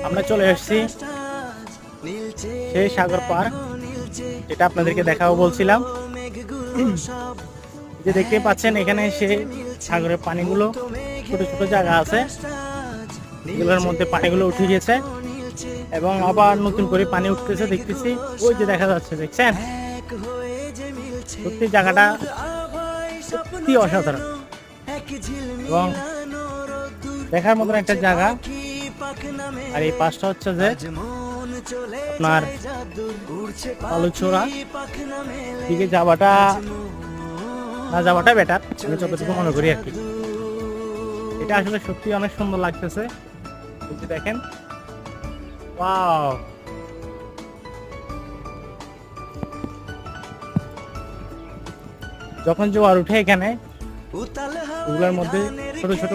আমরা চলে এসেছি সেই সাগর পার, যেটা আপনাদেরকে দেখাবো বলছিলাম। যে দেখতে পাচ্ছেন এখানে সে সাগরের পানিগুলো, ছোট ছোট জায়গা আছে এগুলোর মধ্যে পানিগুলো উঠে গেছে এবং আবার নতুন করে পানি উঠতেছে দেখতেছি। ওই যে দেখা যাচ্ছে, দেখছেন? সত্যি জায়গাটা সত্যি অসাধারণ এবং দেখার মতন একটা জায়গা। আর এই পাশটা হচ্ছে যে আপনার আলুচোরা দিকে যাওয়াটা না যাওয়াটা বেটার, আমি যতটুকু মনে করি আর কি। এটা আসলে সত্যি অনেক সুন্দর লাগতেছে, দেখেন। ওয়াও, যখন জোয়ার উঠে এখানে এগুলোর মধ্যে ছোট ছোট